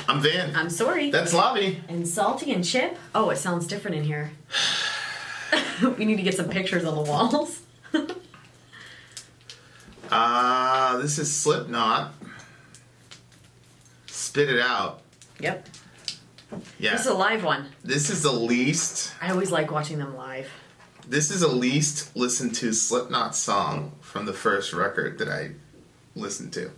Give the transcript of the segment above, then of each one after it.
I'm Vin. I'm Sori. That's Lobby. And Salty and Chip. Oh, it sounds different in here. We need to get some pictures on the walls. This is SLIPKNOT. Spit It Out. Yep. Yeah. This is a live one. This is the least. I always like watching them live. This is the least listened to SLIPKNOT song from the first record that I listened to.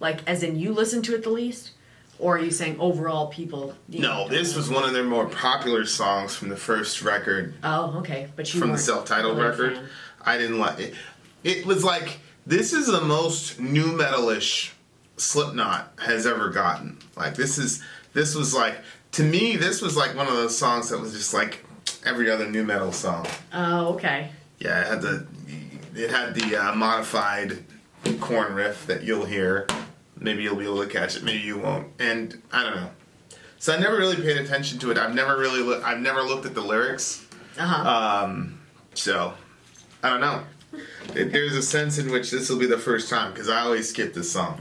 Like, as in you listen to it the least? Or are you saying overall people? No, this was one of their more popular songs from the first record. Oh, okay. But you from the weren't self-titled really a record. fan. I didn't like it. It was like, this is the most nu metalish Slipknot has ever gotten. Like, this was like, to me, this was like one of those songs that was just like every other nu metal song. Oh, okay. Yeah, it had the modified corn riff that you'll hear. Maybe you'll be able to catch it, maybe you won't. And I don't know. So I never really paid attention to it. I've never looked at the lyrics. So I don't know. There's a sense in which this will be the first time, because I always skip this song.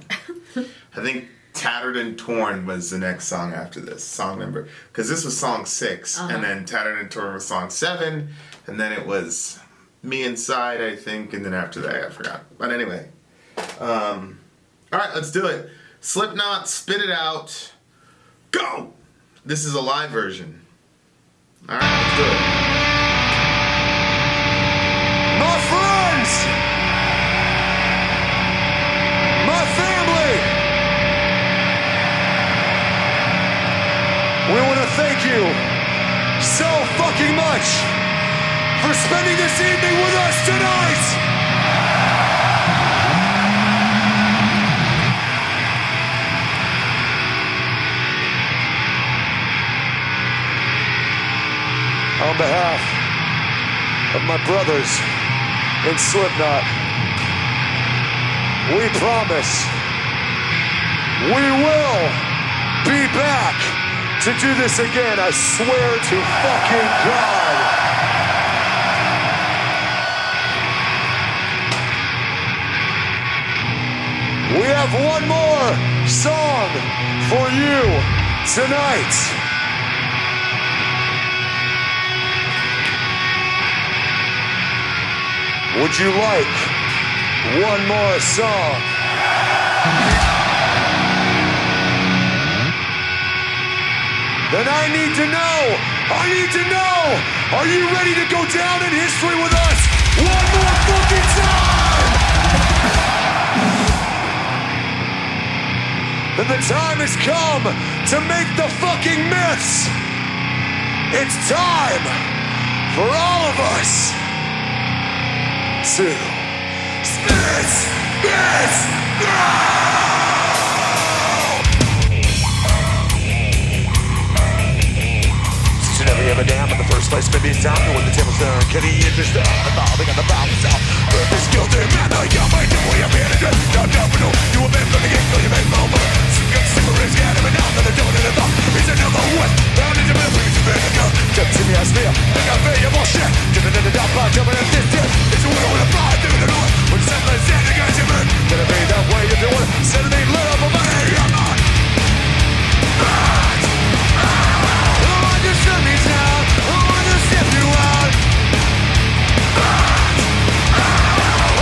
I think Tattered and Torn was the next song after this, song number. Because this was song 6, and then Tattered and Torn was song 7, and then it was Me Inside, I think, and then after that I forgot. But anyway. Alright, let's do it. SLIPKNOT, Spit It Out. Go! This is a live version. Alright, let's do it. My friends! My family! We want to thank you so fucking much for spending this evening with us tonight! On behalf of my brothers in Slipknot, we promise we will be back to do this again. I swear to fucking God. We have one more song for you tonight. Would you like one more song? Then I need to know, are you ready to go down in history with us one more fucking time? Then the time has come to make the fucking myths. It's time for all of us to spit this Since you never gave a damn in the first place, maybe it's time to when the tables turn. Kitty is the evolving on the problem south. But this guilty man, I got my devil, you made it. Not domino, you have been from the get-go, you made moment. Simmer is getting me down to the door to the top. He's another one, down into the breeze, you've been a girl. Continuous fear, I got fear, you bullshit. Giving it a dump, I'm jumping at this tip. It's a winner with a pride, through the north. When settlers stand against you, man. Gonna be that way if you want it. Instead of being lit up for money, I'm not. Oh, just shut me down. Oh, just step you out.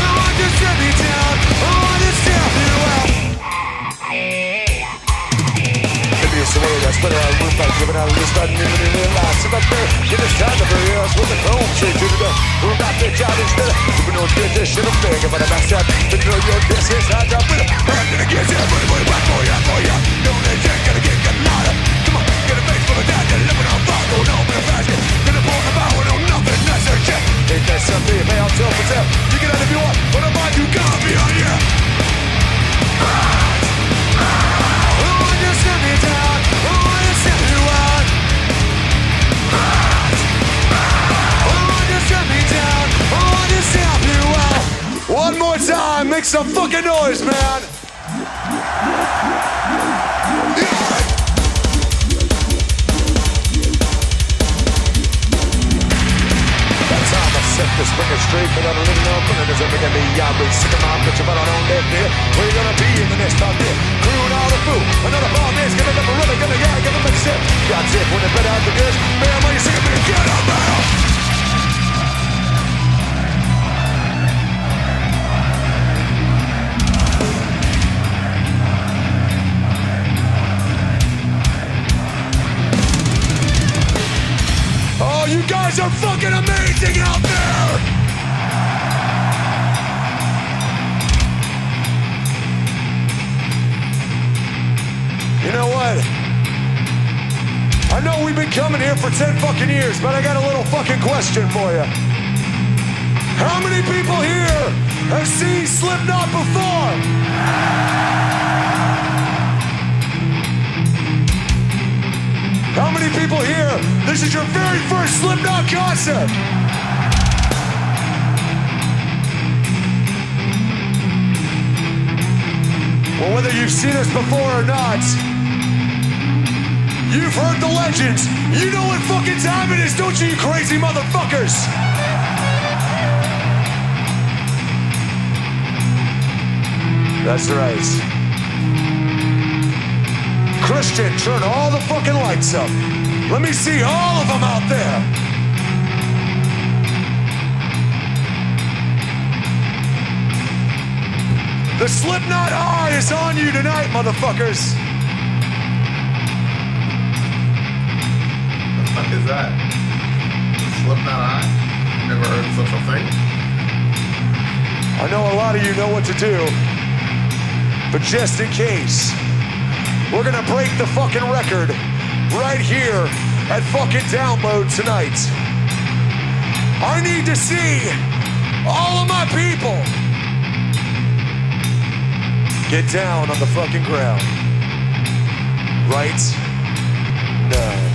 Oh, just shut me down. Oh, just step you out. Maybe it's the way that's better out of roof, like living out of this, but never to realize. If I'm fair, it is time to bury us with a chrome shade to the door. We're not the job instead. You know, get this shit up there, but I'm outside. But you know, your this is hard to put up. I'm gonna get you, everybody, back for ya. Don't let you gotta get louder. Come on, get a face full of that, you're living on fire, going home in a basket. Gonna pour them out, no nothing, that's their shit. Ain't that something, man, I'll tell for tell. You can have if you want, but I'm on, you gotta be on, yeah. Oh, just let me down. Oh, just let you out. Oh, just let me down. Oh, just help you out. One more time, make some fucking noise, man. Set this bring it straight without a little no cause every day I'm sick of my bitch, but I don't live there. Where you gonna be in the next 5 out the goods. Man, why you sick of me? Get up, man! Oh, you guys are fucking amazing out there! You know what? I know we've been coming here for 10 fucking years, but I got a little fucking question for you. How many people here have seen Slipknot before? How many people here, this is your very first Slipknot concert? Well, whether you've seen us before or not, you've heard the legends. You know what fucking time it is, don't you, you crazy motherfuckers? That's right. Christian, turn all the fucking lights up. Let me see all of them out there. The Slipknot eye is on you tonight, motherfuckers. What the fuck is that? Slipknot eye? Never heard of such a thing. I know a lot of you know what to do, but just in case, we're gonna break the fucking record right here at fucking Download tonight. I need to see all of my people get down on the fucking ground. Right now.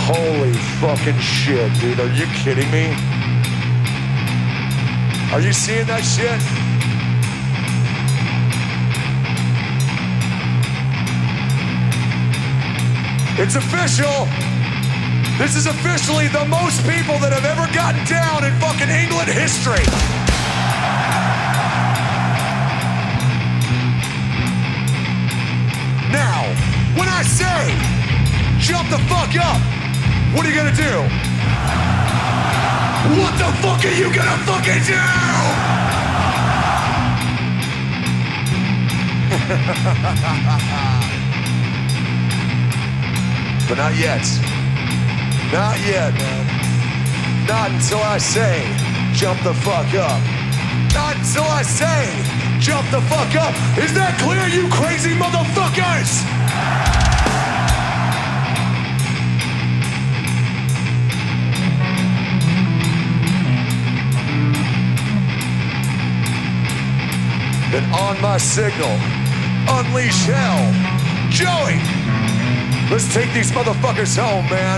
Holy fucking shit, dude. Are you kidding me? Are you seeing that shit? It's official. This is officially the most people that have ever gotten down in fucking England history. Now, when I say jump the fuck up, what are you gonna do? What the fuck are you gonna fucking do? But not yet. Not yet, man. Not until I say, jump the fuck up. Not until I say, jump the fuck up. Is that clear, you crazy motherfuckers? Then on my signal, unleash hell. Joey, let's take these motherfuckers home, man.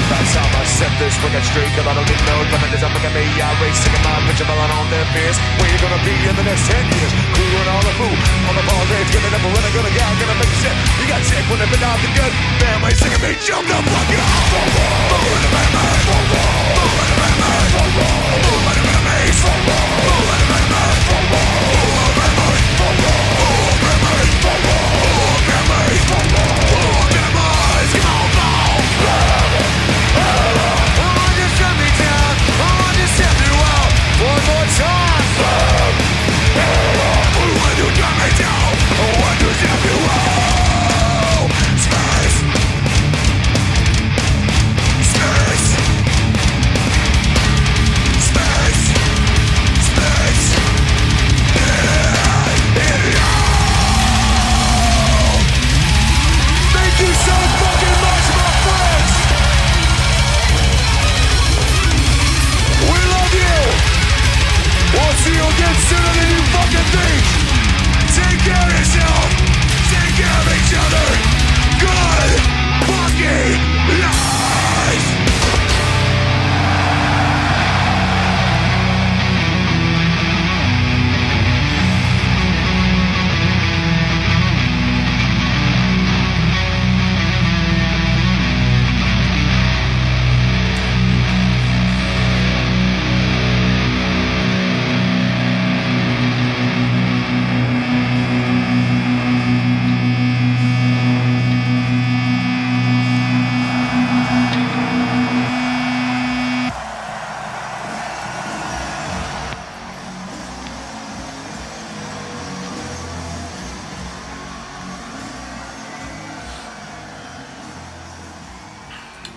That's how I set this record straight, cause I don't need no defenders. I'm looking at me, I race, singing my picture, falling on their fears. Where you gonna be in the next 10 years? Crewing all the food, on the ball days, giving up a run, gonna get, gonna make shit. You got sick when they've been out the good. Family singing me, jump the fuck up. Move in the man, move in the man, move in the maze, move in the man, one more time. When you got me down, when you step you out. Space. Space. Space.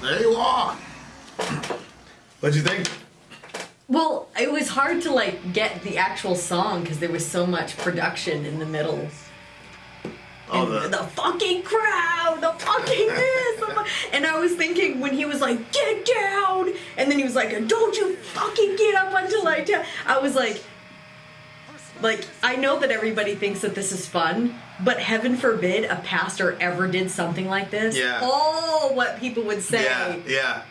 There you are. What'd you think? Well, it was hard to like get the actual song because there was so much production in the middle. Oh, And the fucking crowd, the fucking this, and I was thinking when he was like, get down, and then he was like, don't you fucking get up until I tell. I was like, I know that everybody thinks that this is fun, but heaven forbid a pastor ever did something like this. Yeah. Oh, what people would say. Yeah.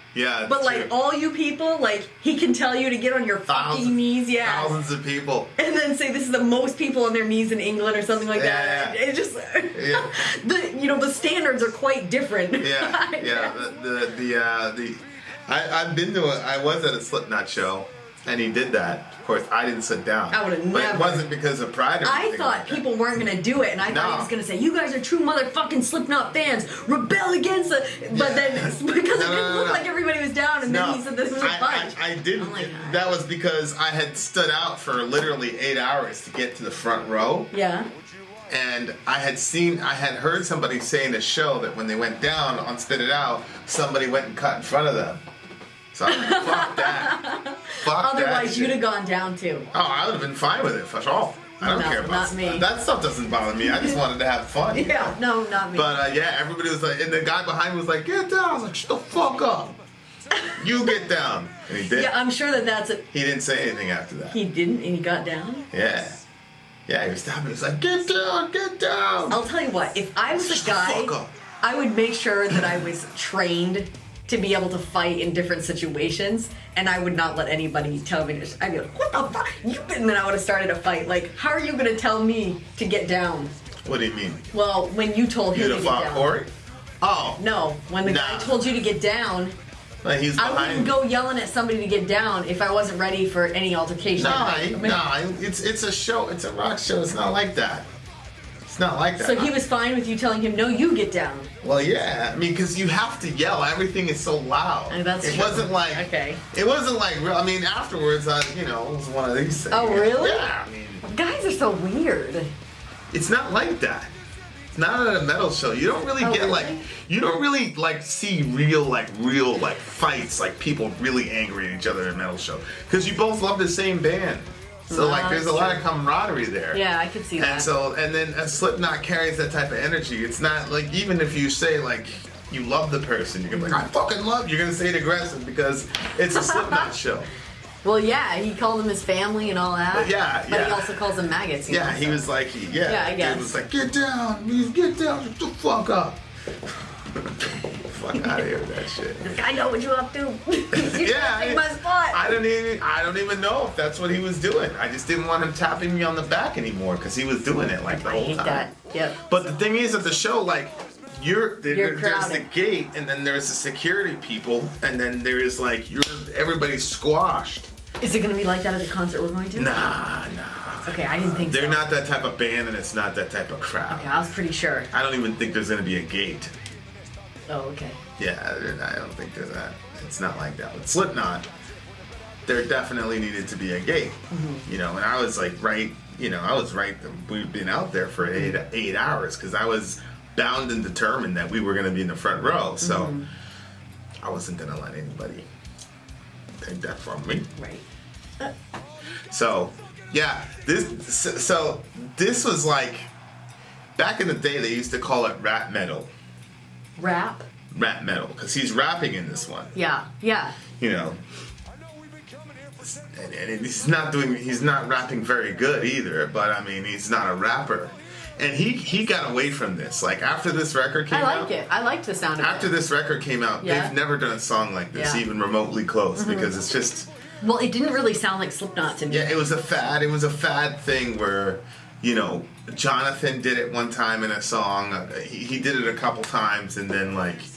But like all you people, like he can tell you to get on your fucking knees, yeah. Thousands of people. And then say this is the most people on their knes in England or something like that. Yeah. It just the standards are quite different. Yeah. I've been to I was at a Slipknot show and he did that. Of course, I didn't sit down. I would have But never. it wasn't because of pride or I anything thought like that. people weren't gonna do it, and I thought he was gonna say, "You guys are true motherfucking Slipknot fans. Rebel against it." But then because it didn't look like everybody was down, and then he said this was a bunch. I didn't. I'm like, That was because I had stood out for literally 8 hours to get to the front row. Yeah. And I had heard somebody say in a show that when they went down on Spit It Out, somebody went and cut in front of them. So I'm like, fuck that. Fuck that Otherwise, shit. you'd have gone down too. Oh, I would have been fine with it for sure. I don't No, care about not me. That stuff doesn't bother me. I just wanted to have fun. You Yeah. know? No, not me. But yeah, everybody was like, and the guy behind me was like, get down. I was like, shut the fuck up. You get down. And he did. yeah, I'm sure that's it. He didn't say anything after that. He didn't, and he got down. Yeah. Yeah, he was stopping. He was like, get down, get down. I'll tell you what. If I was Shut a the guy, fuck up. I would make sure that I was trained to be able to fight in different situations, and I would not let anybody tell me to. I'd be like, what the fuck? And then I would have started a fight. Like, how are you going to tell me to get down? What do you mean? Well, when you told him You to to get fought down. Corey? Oh. No, when the guy Nah. told you to get down, Like he's I behind wouldn't me. go yelling at somebody to get down if I wasn't ready for any altercation. It's a show. It's a rock show. It's not like that. It's not like that. So he was fine with you telling him, no, you get down. Well, yeah. I mean, because you have to yell. Everything is so loud. That's it true. wasn't like. Okay. It wasn't like real. I mean, afterwards, it was one of these things. Oh, really? Yeah. I mean, Guys are so weird. it's not like that. It's not at a metal show. You don't really get really? you don't really see real fights, like people really angry at each other at a metal show, because you both love the same band. So there's a lot of camaraderie there. Yeah, I could see that. And then a Slipknot carries that type of energy. It's not like, even if you say like you love the person, you're gonna be like, I fucking love you. You're gonna say it aggressive because it's a Slipknot show. Well, yeah, he called them his family and all that. But yeah. But he also calls them maggots. Yeah, he was like, Yeah, I guess. Dude was like, get down, please get down, shut the fuck up. Fuck out of here with that shit. I know what you're up to. You're Yeah, taking my spot. I don't even know if that's what he was doing. I just didn't want him tapping me on the back anymore because he was doing it like the I whole hate time. that. Yep. But the thing is, at the show, like, there's the crowded. gate, and then there's the security people, and then there's like everybody's squashed. Is it going to be like that at the concert we're going to? Nah. Okay, I didn't think so. They're not that type of band, and it's not that type of crowd. Okay, I was pretty sure. I don't even think there's gonna be a gate. Oh, okay. Yeah, I don't think there's that. It's not like that. With Slipknot, there definitely needed to be a gate. Mm-hmm. And I was like right. We've been out there for 8 hours because I was bound and determined that we were gonna be in the front row. So Mm-hmm. I wasn't gonna let anybody take that from me. Right. So, yeah, this was like, back in the day they used to call it rap metal. Rap? Rap metal, because he's rapping in this one. Yeah. And he's not rapping very good either, but I mean, he's not a rapper. And he got away from this. Like, after this record came out. I like it. I liked the sound of it. After this record came out, Yeah. they've never done a song like this, Yeah. even remotely close, because it's just... Well, it didn't really sound like Slipknot to me. Yeah, it was a fad. It was a fad thing where, Jonathan did it one time in a song. He did it a couple times, and then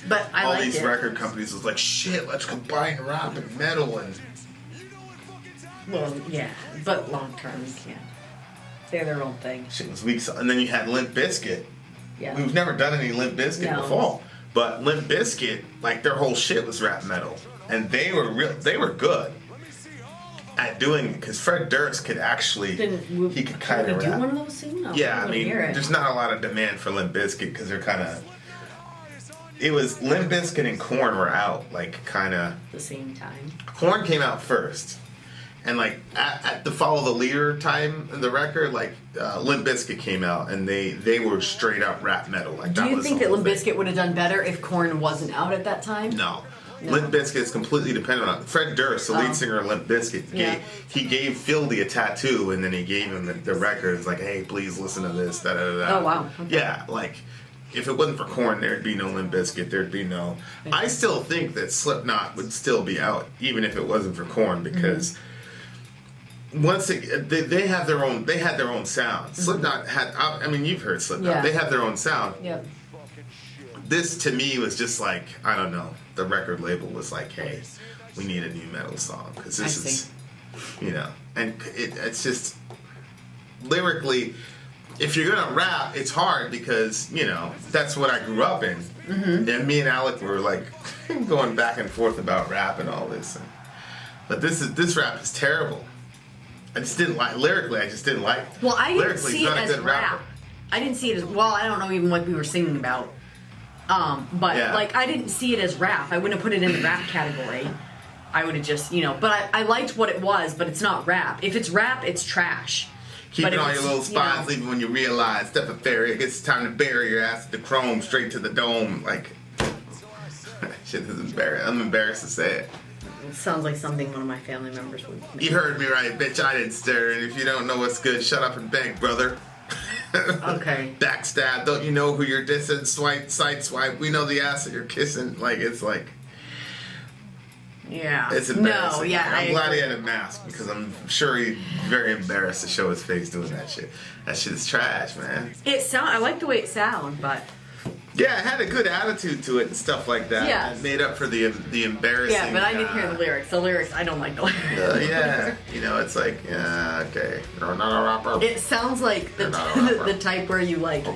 But I all liked these it. record companies was like, shit, let's combine rap and metal, and Well, yeah, but long term, you can't. They're their own thing. shit was weak. And then you had Limp Bizkit. Yeah. We've never done any Limp Bizkit No. before, but Limp Bizkit, their whole shit was rap metal, and they were good at doing it, because Fred Durst could actually he could kind of do rap. one of those soon? No, Yeah, I wanna mean, hear it. there's not a lot of demand for Limp Bizkit because they're kind of it was Limp Bizkit and Korn were out, like, kind of. The same time. Korn came out first. And, like, at the Follow the Leader time in the record, like, Limp Bizkit came out, and they were straight up rap metal. Like, Do you think that Limp Bizkit would have done better if Korn wasn't out at that time? No. Limp Bizkit is completely dependent on Fred Durst, the lead singer of Limp Bizkit. He gave Philby a tattoo, and then he gave him the record. It's like, hey, please listen to this. Da, da, da, da. Oh, wow. Okay. Yeah, like, if it wasn't for Korn, there'd be no Limp Bizkit. There'd be no. I still think that Slipknot would still be out, even if it wasn't for Korn, because once they have their own, they had their own sound. Slipknot had. I mean, you've heard Slipknot. Yeah. They have their own sound. Yep. This to me was just like, I don't know. The record label was like, hey, we need a new metal song because this is, you know, and it's just lyrically, if you're gonna rap, it's hard because, you know, that's what I grew up in. And me and Alec were like going back and forth about rap and all this. But this rap is terrible. I just didn't like lyrically. I just didn't like. Well, I didn't lyrically, see it as rap. I didn't see it as well. I don't know even what we were singing about. But like I didn't see it as rap. I wouldn't have put it in the rap category. I would have just, you know. But I liked what it was. But it's not rap. If it's rap, it's trash. Keeping all your little spots, even when you realize step a fairy, it's time to bury your ass at the chrome, straight to the dome. Like, shit is embarrassing. I'm embarrassed to say it. It sounds like something one of my family members would make. You heard me right, bitch. I didn't stare. And if you don't know what's good, shut up and beg, brother. Okay. Backstab. Don't you know who you're dissing? Swipe, side swipe. We know the ass that you're kissing. Like, it's like. Yeah. It's embarrassing. No, yeah. I'm glad he had a mask because I'm sure he's very embarrassed to show his face doing that shit. That shit is trash, man. I like the way it sounds, but. Yeah, it had a good attitude to it and stuff like that. Yeah. It made up for the embarrassing. Yeah, but I didn't hear the lyrics. The lyrics, I don't like the lyrics. Yeah, you know, it's like, yeah, okay. You're not a rapper. It sounds like the type where you like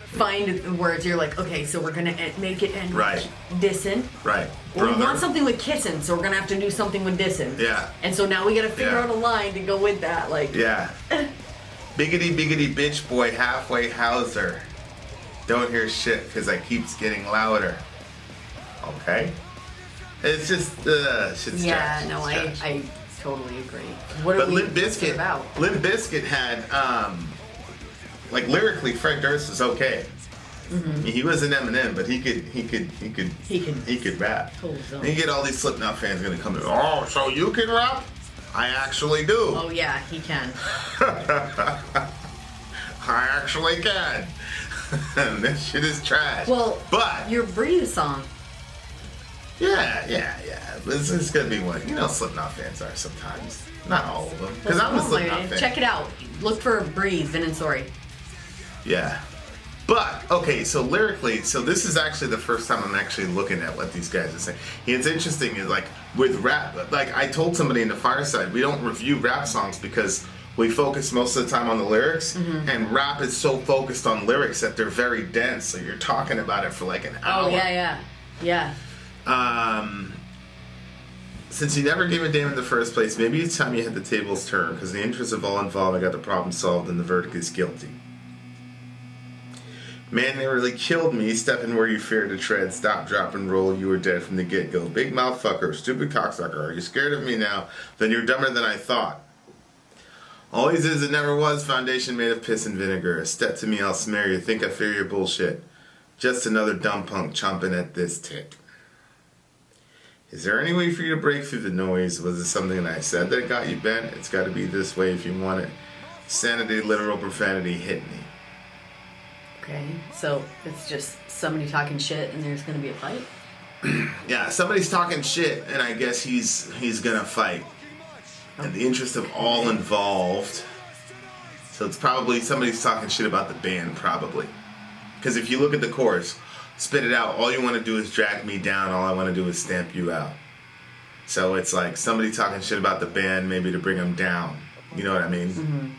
find the words. You're like, okay, so we're gonna make it end right. dissing. Right. Well, we want something with kissing, so we're gonna have to do something with dissing. Yeah. And so now we gotta figure out a line to go with that. Like. Yeah. Biggity biggity bitch boy halfway Hauser. Don't hear shit because I keeps getting louder. Okay. It's just shit's trash. Yeah, no, I totally agree. But Limp Bizkit had like lyrically Fred Durst was okay. He was an Eminem, but he could rap. And you get all these Slipknot fans gonna come in. Oh, so you can rap? I actually do. Oh yeah, he can. I actually can. This shit is trash. Well, but your Breathe song. Yeah. This is gonna be one. You know, Slipknot fans are sometimes. Not all of them. Because I'm a Slipknot fan. Check it out. Look for Breathe, Vin and Sori. Yeah. But, okay, so lyrically, so this is actually the first time I'm actually looking at what these guys are saying. It's interesting, is like, with rap, like, I told somebody in the Fireside, we don't review rap songs because we focus most of the time on the lyrics, and rap is so focused on lyrics that they're very dense, so you're talking about it for like an hour. Oh, yeah. Since you never gave a damn in the first place, maybe it's time you had the tables turned, because in the interest of all involved, I got the problem solved and the verdict is guilty. Man, they really killed me, stepping where you feared to tread, stop, drop, and roll, you were dead from the get-go. Big mouth fucker, stupid cocksucker, are you scared of me now? Then you're dumber than I thought. Always is and never was, foundation made of piss and vinegar. A step to me, I'll smear you, think I fear your bullshit. Just another dumb punk chomping at this tit. Is there any way for you to break through the noise? Was it something that I said that got you bent? It's got to be this way if you want it. Sanity, literal profanity, hit me. Okay, so it's just somebody talking shit and there's going to be a fight? Yeah, somebody's talking shit and I guess he's going to fight. In the interest of all involved. So it's probably somebody's talking shit about the band, probably. Because if you look at the chorus, spit it out, all you want to do is drag me down, all I want to do is stamp you out. So it's like somebody talking shit about the band, maybe to bring them down. You know what I mean?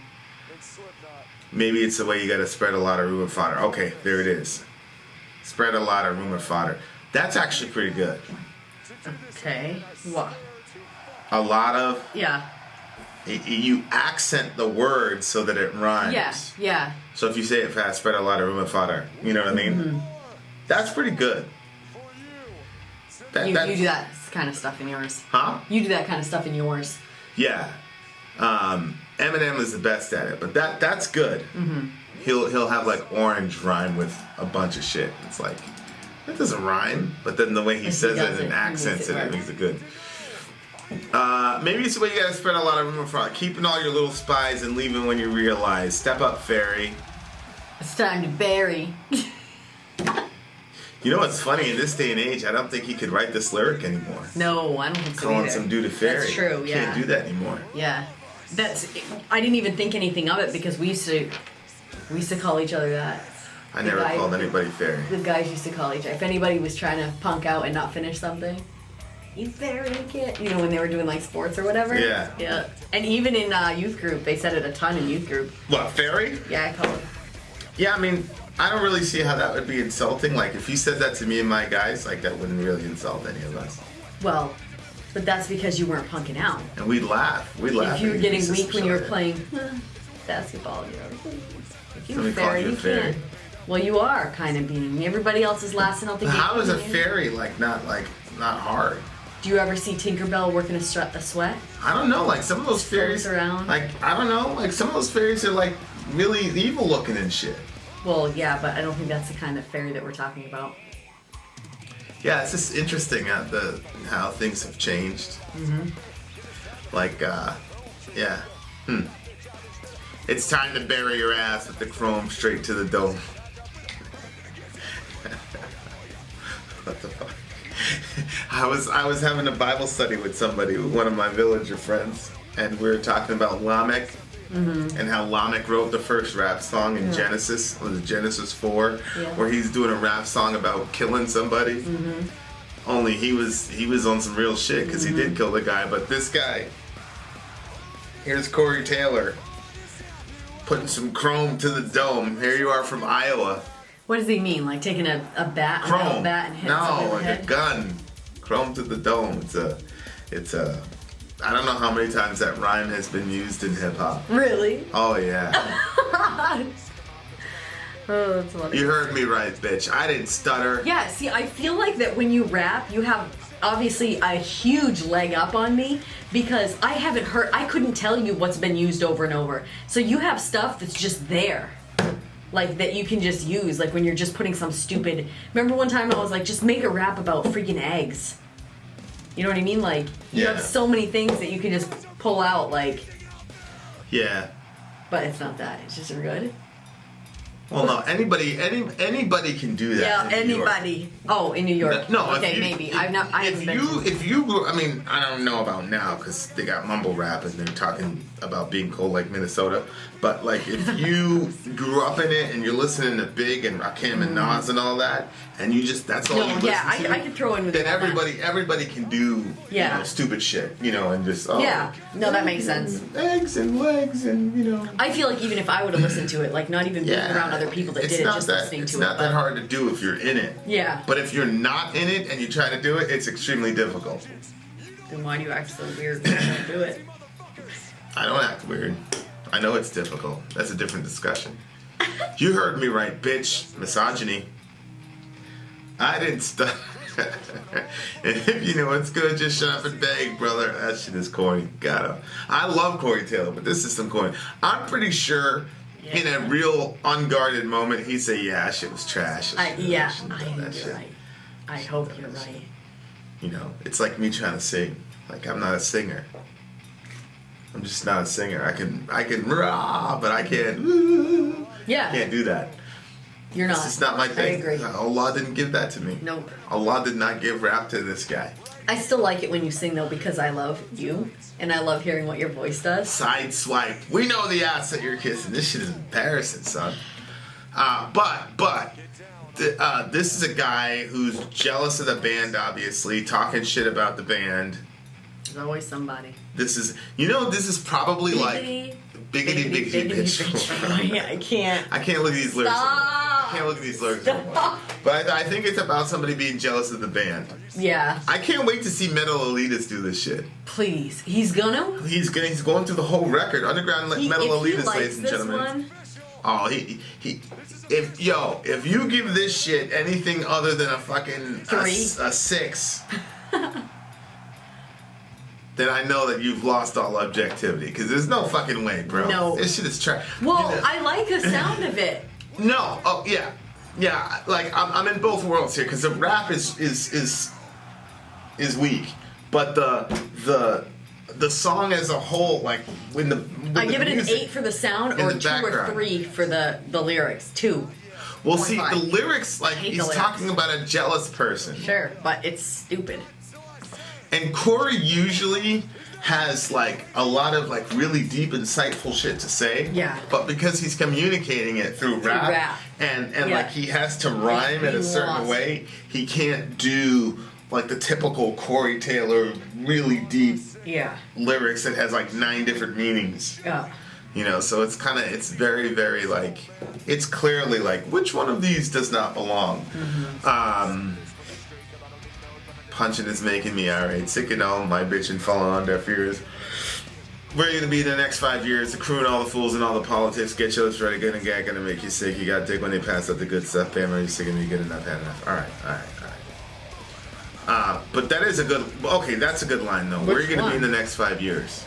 Maybe it's the way you got to spread a lot of rumor fodder. Okay, there it is. Spread a lot of rumor fodder. That's actually pretty good. Okay. What? A lot of... Yeah. You accent the word so that it rhymes. Yeah. So if you say it fast, spread a lot of rumor fodder. You know what I mean? That's pretty good. You do that kind of stuff in yours. Huh? You do that kind of stuff in yours. Yeah. Eminem is the best at it, but that's good. Mm-hmm. He'll have like orange rhyme with a bunch of shit. It's like, that doesn't rhyme, but then the way he says it and accents it, makes it good. Maybe it's the way you gotta spread a lot of room for keeping all your little spies and leaving when you realize. Step up, fairy. It's time to bury. You know what's funny? In this day and age, I don't think he could write this lyric anymore. No, I don't think so Calling either. some dude a fairy. That's true, yeah. Can't do that anymore. Yeah. I didn't even think anything of it because we used to call each other that. I never called anybody fairy. The guys used to call each other. If anybody was trying to punk out and not finish something, you fairy kid. You know, when they were doing like sports or whatever. Yeah. Yeah. And even in youth group, they said it a ton in youth group. What, fairy? Yeah, I call it. Yeah, I mean, I don't really see how that would be insulting. Like, if you said that to me and my guys, like, that wouldn't really insult any of us. Well, but that's because you weren't punking out. And we'd laugh. We'd laugh. If you were getting weak when you were it. playing basketball, you know, if you were Somebody called fairy, you a you fairy. can't. Well, you are kind of being. Everybody else is lasting out the game. How is a fairy, not hard? Do you ever see Tinkerbell working a sweat? I don't know. Like, some of those fairies, around. like, I don't know. Like, some of those fairies are, like, really evil looking and shit. Well, yeah, but I don't think that's the kind of fairy that we're talking about. Yeah, it's just interesting how things have changed. Mm-hmm. Like, yeah. It's time to bury your ass with the chrome straight to the dome. What the fuck? I was having a Bible study with somebody, one of my villager friends, and we were talking about Lamech. Mm-hmm. And how Lamech wrote the first rap song in Genesis, was it Genesis 4, where he's doing a rap song about killing somebody. Mm-hmm. Only he was on some real shit because he did kill the guy. But this guy, here's Corey Taylor, putting some chrome to the dome. Here you are from Iowa. What does he mean? Like taking a bat, Chrome. a metal bat, and hitting something in the like head? a gun. Chrome to the dome. It's a. I don't know how many times that rhyme has been used in hip hop. Really? Oh yeah. Oh, that's funny. You heard me right, bitch. I didn't stutter. Yeah, see, I feel like that when you rap, you have obviously a huge leg up on me because I haven't heard, I couldn't tell you what's been used over and over. So you have stuff that's just there. Like, that you can just use, like when you're just putting some stupid... Remember one time I was like, just make a rap about freaking eggs. You know what I mean? Like, you have so many things that you can just pull out, like... Yeah. But it's not that. It's just good. Well, no, anybody can do that. Yeah, in New York. anybody. Oh, in New York. No, okay, maybe. If you grew, I mean, I don't know about now because they got mumble rap and they're talking about being cold like Minnesota. But like, if you grew up in it and you're listening to Big and Rakim and Nas and all that, and you just that's all you listen to. I could throw in with then that. everybody can do stupid shit, and just that makes sense. Eggs and legs and I feel like even if I would have listened to it, like not even being around other people that did it, just listening to it. It's not that hard to do if you're in it. Yeah. But if you're not in it and you try to do it, it's extremely difficult. Then why do you act so weird when you don't do it? I don't act weird. I know it's difficult. That's a different discussion. You heard me right, bitch. Misogyny. I didn't stutter. If you know what's good, just shut up and beg, brother. That shit is corny. Got him. I love Corey Taylor, but this is some corny. I'm pretty sure in a real unguarded moment, he'd say, yeah, that shit was trash. I think you're right. I hope you're right. It's like me trying to sing. Like, I'm not a singer. I'm just not a singer. I can rah, but I can't. Yeah. I can't do that. You're not. It's just not my thing. I agree. Allah didn't give that to me. Nope. Allah did not give rap to this guy. I still like it when you sing though because I love you and I love hearing what your voice does. Side swipe. We know the ass that you're kissing. This shit is embarrassing, son. But this is a guy who's jealous of the band, obviously, talking shit about the band. There's always somebody. This is probably biggity bitch. Yeah, I can't. I can't look at these lyrics. Stop. I can't look at these lyrics anymore. But I think it's about somebody being jealous of the band. Yeah. I can't wait to see Metal Elitist do this shit. Please. He's gonna? He's going through the whole record. Underground Metal Elitist, ladies and gentlemen. Oh, if you give this shit anything other than a fucking a 6, then I know that you've lost all objectivity, because there's no fucking way, bro. No. This shit is trash. Well, I like the sound of it. No. Oh yeah. Yeah. Like I'm in both worlds here, because the rap is weak, but the song as a whole, like I give it an 8 for the sound, or 2 or 3 for the lyrics. 2. Well, see, the lyrics, like, he's talking about a jealous person. Sure, but it's stupid. And Corey usually has, like, a lot of, like, really deep, insightful shit to say. Yeah. But because he's communicating it through rap. And like, he has to rhyme in a certain way, he can't do, like, the typical Corey Taylor, really deep lyrics that has, like, 9 different meanings. Yeah. You know, so it's very, very, like, it's clearly, like, which one of these does not belong? Mm-hmm. Punching is making me irate. Sick and all, my bitching falling on deaf ears. Where are you gonna be in the next 5 years? The crew and all the fools and all the politics. Get shows ready, good and gag, gonna make you sick. You got dick when they pass up the good stuff. Bam, are you sick of me? Good enough, had enough. Alright. But that is a good, okay, that's a good line though. Where are you gonna be in the next 5 years?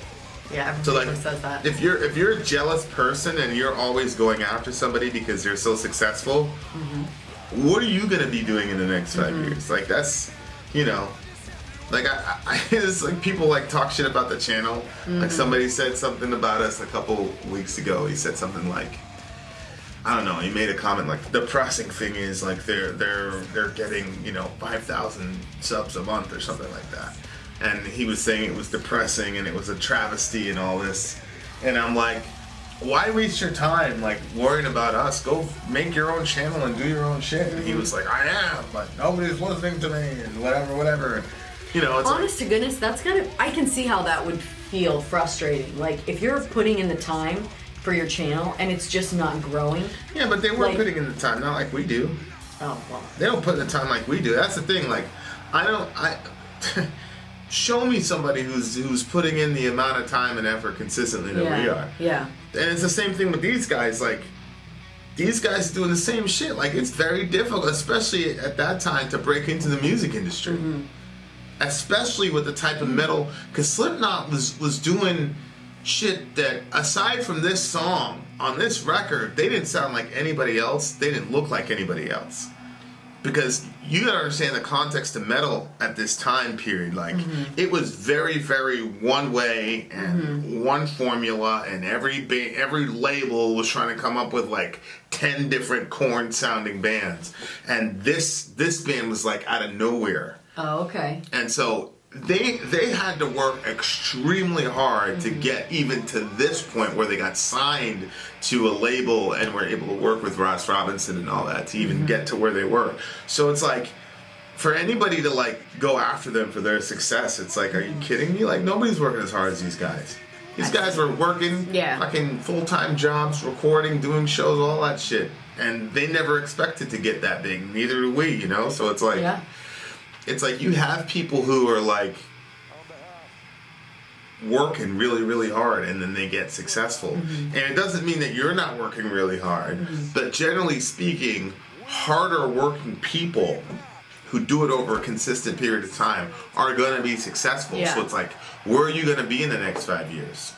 Yeah, So, like, everyone says that. if you're a jealous person and you're always going after somebody because they're so successful, what are you gonna be doing in the next 5 years? Like, that's, you know, like I it's like people like talk shit about the channel. Like somebody said something about us a couple weeks ago. He said something like, I don't know. He made a comment like, the depressing thing is like they're getting 5,000 subs a month or something like that. And he was saying it was depressing and it was a travesty and all this. And I'm like, why waste your time like worrying about us? Go make your own channel and do your own shit. And he was like, I am, but nobody's listening to me and whatever. You know, it's honest to goodness, that's I can see how that would feel frustrating. Like if you're putting in the time for your channel and it's just not growing. Yeah, but they weren't putting in the time, not like we do. Oh well. They don't put in the time like we do. That's the thing. Like, show me somebody who's putting in the amount of time and effort consistently that we are. Yeah. And it's the same thing with these guys. Like, these guys doing the same shit. Like, it's very difficult, especially at that time, to break into the music industry. Especially with the type of metal, because SLIPKNOT was doing shit that, aside from this song on this record, they didn't sound like anybody else. They didn't look like anybody else. Because you gotta understand the context of metal at this time period. Like, it was very, very one way and one formula, and every label was trying to come up with like 10 different Korn sounding bands, and this band was like out of nowhere. Oh, okay. And so they had to work extremely hard to get even to this point where they got signed to a label and were able to work with Ross Robinson and all that to even get to where they were. So it's like, for anybody to like go after them for their success, it's like, are you kidding me? Like, nobody's working as hard as these guys. These guys were working fucking full-time jobs, recording, doing shows, all that shit. And they never expected to get that big. Neither do we, you know? So it's like... Yeah. It's like you have people who are like working really, really hard and then they get successful. And it doesn't mean that you're not working really hard, but generally speaking, harder working people who do it over a consistent period of time are going to be successful. So it's like, where are you going to be in the next 5 years?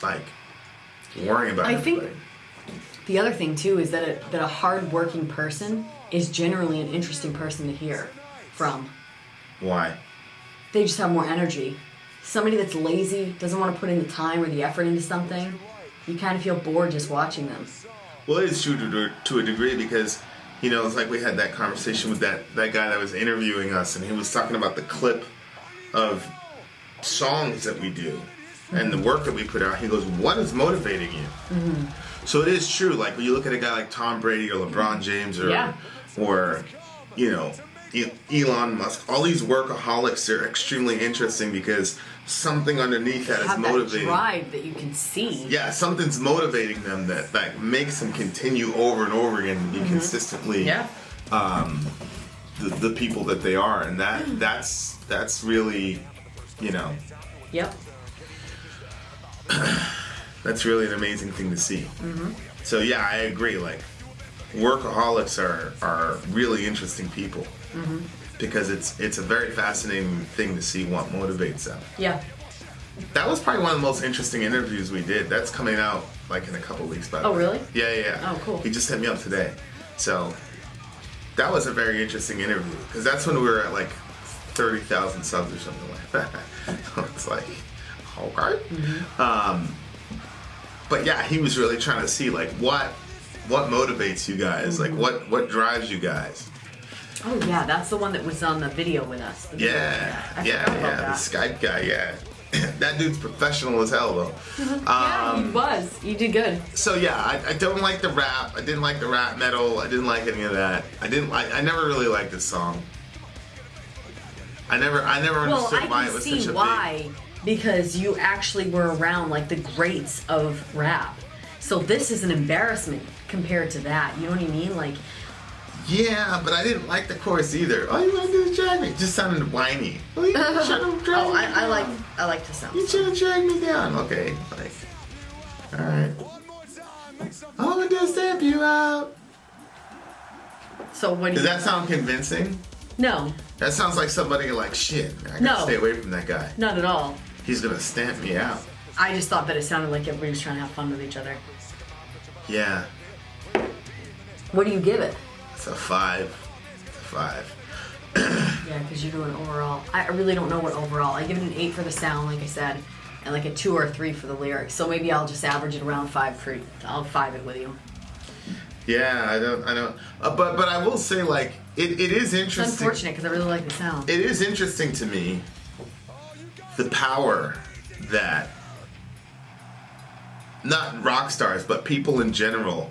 Like, worrying about everybody. I think the other thing too is that a hard working person is generally an interesting person to hear from. Why? They just have more energy. Somebody that's lazy, doesn't want to put in the time or the effort into something, you kind of feel bored just watching them. Well, it is true to a degree because, you know, it's like we had that conversation with that guy that was interviewing us, and he was talking about the clip of songs that we do and the work that we put out. He goes, what is motivating you? So it is true. Like, when you look at a guy like Tom Brady or LeBron James or you know, Elon Musk, all these workaholics are extremely interesting because something underneath that is motivating. That drive that you can see. Yeah, something's motivating them that makes them continue over and over again to be consistently the people that they are, and that's really, you know. Yep. That's really an amazing thing to see. So yeah, I agree. Like, workaholics are really interesting people because it's a very fascinating thing to see what motivates them. Yeah. That was probably one of the most interesting interviews we did. That's coming out like in a couple weeks. By the way. Really? Yeah. Oh, cool. He just hit me up today. So that was a very interesting interview because that's when we were at like 30,000 subs or something like that. It's like, okay. But yeah, he was really trying to see like what motivates you guys, like what drives you guys. Oh yeah, that's the one that was on the video with us. The The Skype guy, yeah. That dude's professional as hell though. Yeah, he was. You did good. So yeah, I don't like the rap. I didn't like the rap metal. I didn't like any of that. I never really liked this song. I never understood why it was such a see why. Because you actually were around like the greats of rap. So this is an embarrassment compared to that. You know what I mean? Like, yeah, but I didn't like the chorus either. All you want to do is drag me. It just sounded whiny. Oh, you trying to drag me down. I like the sound. You trying to drag me down? Okay, like, all right. All I'm gonna do is stamp you out. So what do Does that sound convincing? No. That sounds like somebody like, shit, I gotta stay away from that guy. Not at all. He's gonna stamp me out. I just thought that it sounded like everybody was trying to have fun with each other. Yeah. What do you give it? It's a 5. It's a 5. Yeah, because you're doing overall. I really don't know what overall. I give it an 8 for the sound, like I said, and like a 2 or a 3 for the lyrics. So maybe I'll just average it around 5 for. I'll 5 it with you. Yeah, I don't. But I will say, like, it is interesting. It's unfortunate because I really like the sound. It is interesting to me the power that not rock stars, but people in general,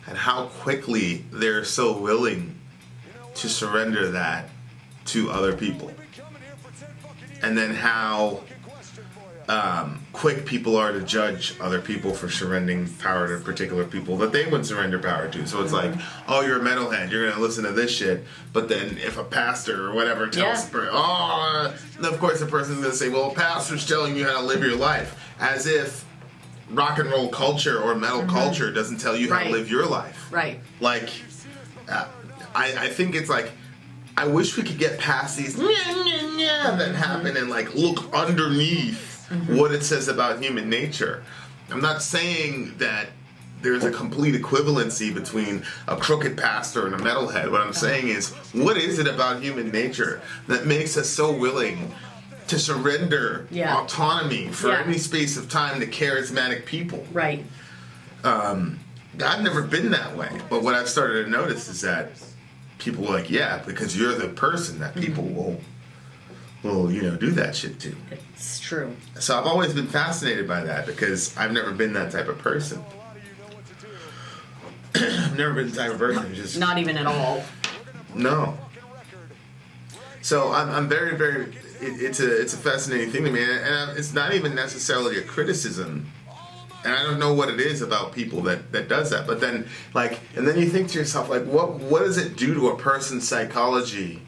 and how quickly they're so willing to surrender that to other people. And then how quick people are to judge other people for surrendering power to particular people that they would surrender power to. So it's like, oh, you're a metalhead, you're going to listen to this shit. But then if a pastor or whatever tells the person, of course the person's going to say, well, a pastor's telling you how to live your life. As if rock and roll culture or metal culture doesn't tell you how to live your life. Right. Like, I think it's like, I wish we could get past these that happen and like look underneath what it says about human nature. I'm not saying that there's a complete equivalency between a crooked pastor and a metalhead. What I'm saying is, what is it about human nature that makes us so willing to surrender autonomy for any space of time to charismatic people? Right. I've never been that way, but what I've started to notice is that people are like, yeah, because you're the person that people will do that shit to. It's true. So I've always been fascinated by that because I've never been that type of person. I've never been the type of person who just... Not even at all. No. So I'm very, very... It's a fascinating thing to me, and it's not even necessarily a criticism. And I don't know what it is about people that does that. But then, like, and then you think to yourself, like, what does it do to a person's psychology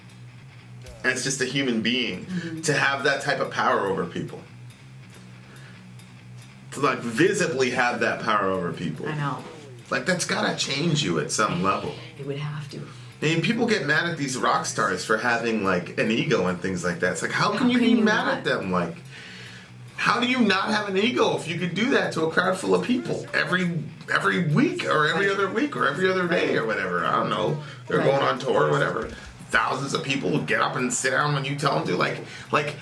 as just a human being to have that type of power over people? To, like, visibly have that power over people. I know. Like, that's gotta change you at some level. It would have to. I mean, people get mad at these rock stars for having, like, an ego and things like that. It's like, how can you be mad at them? Like, how do you not have an ego if you could do that to a crowd full of people every week or every other week or every other day or whatever? I don't know. They're going on tour or whatever. Thousands of people who get up and sit down when you tell them to. Like,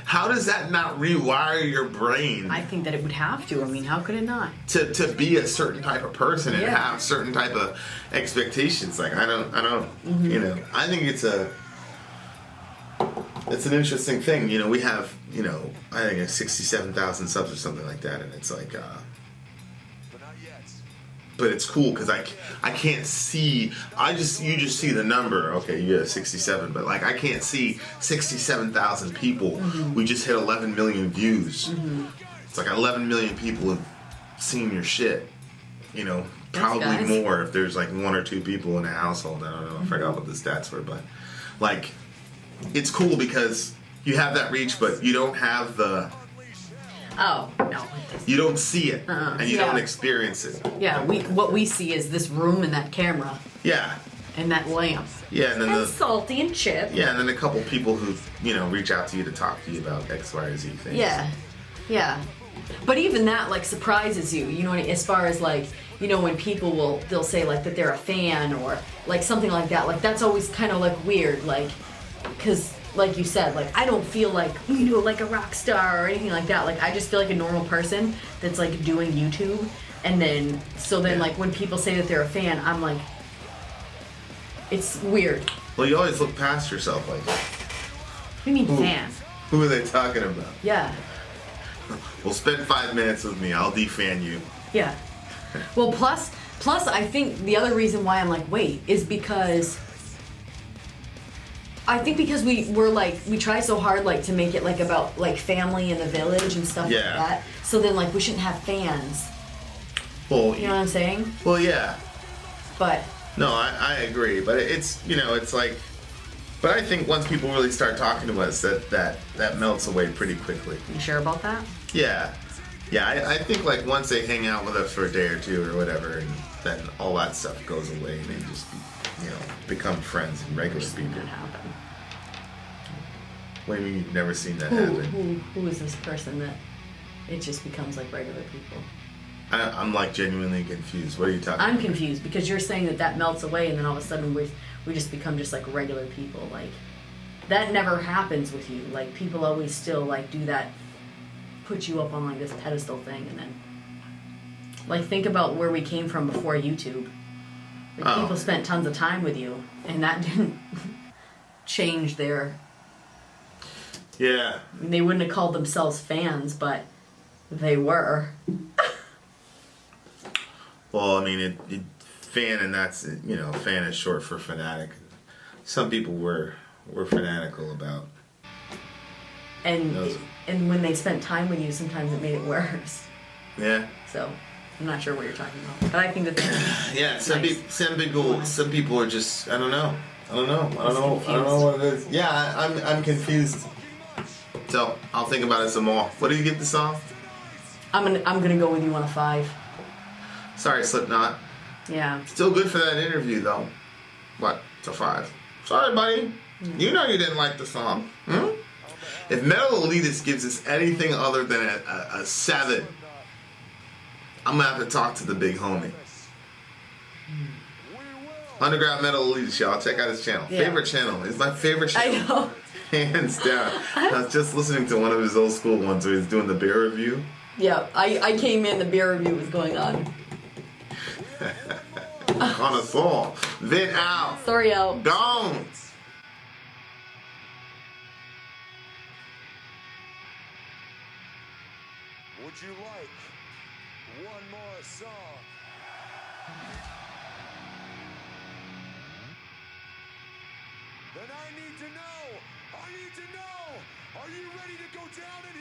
how does that not rewire your brain? I think that it would have to. I mean, how could it not? To be a certain type of person and have certain type of expectations. Like, I don't, I think it's an interesting thing. You know, we have, I think it's 67,000 subs or something like that, and it's like, but it's cool because I can't see. You just see the number. Okay, you have 67, but like I can't see 67,000 people. We just hit 11 million views. It's like 11 million people have seen your shit. Probably more if there's like 1 or 2 people in a household. I don't know. I forgot what the stats were, but like it's cool because you have that reach, but you don't have the Oh, no. You don't see it, and you Yeah. don't experience it. Yeah, what we see is this room and that camera Yeah, and that lamp. yeah, and then And salty and chip. and then a couple people who reach out to you to talk to you about X, Y, or Z things. Yeah, yeah. But even that like surprises you, you know, as far as like, you know, when people they'll say like that they're a fan or like something like that. Like that's always kind of like weird, like, because like you said, like I don't feel like, you know, like a rock star or anything like that. Like I just feel like a normal person that's like doing YouTube. And then, like when people say that they're a fan, I'm like, it's weird. Well, you always look past yourself like, What do you mean fan? who are they talking about? Yeah. Well, spend 5 minutes with me. I'll defan you. Yeah. Well, plus, I think the other reason why I'm like, wait, is because I think because we try so hard like to make it like about like family and the village and stuff like that. So then like we shouldn't have fans. Well, You know what I'm saying? well, yeah. But No, I agree, but it's it's like, but I think once people really start talking to us, that melts away pretty quickly. you sure about that? Yeah, I think like once they hang out with us for a day or two or whatever, and then all that stuff goes away, and they just become friends and regular people. That happen. What do you mean you've never seen that happen? Who is this person that it just becomes like regular people? I'm like genuinely confused. What are you talking I'm about? confused because you're saying that melts away and then all of a sudden we just become just like regular people. Like that never happens with you. Like people always still like do that, put you up on like this pedestal thing, and then like think about where we came from before YouTube. Like people spent tons of time with you and that didn't change their. Yeah. They wouldn't have called themselves fans, but they were. Well, I mean, fan, and that's fan is short for fanatic. Some people were fanatical about. And when they spent time with you, sometimes it made it worse. Yeah. So I'm not sure what you're talking about, but I think that. Yeah. Some people are just I don't know what it is. Yeah, I'm confused. So I'll think about it some more. What do you give the song? I'm gonna go with you on a 5. Sorry, Slipknot. Yeah. Still good for that interview though. What? It's a 5. Sorry, buddy. You know you didn't like the song. If Metal Elitist gives us anything other than a 7, I'm gonna have to talk to the big homie. Underground Metal Elitist, y'all. Check out his channel. Yeah. Favorite channel. It's my favorite channel. I know. Hands down. I was just listening to one of his old school ones where he's doing the beer review. Yeah, I came in, the beer review was going on. On a song. Vin out. Sorry, out. Gone. Would you like one more song? Then I need to know. Are you ready to go down in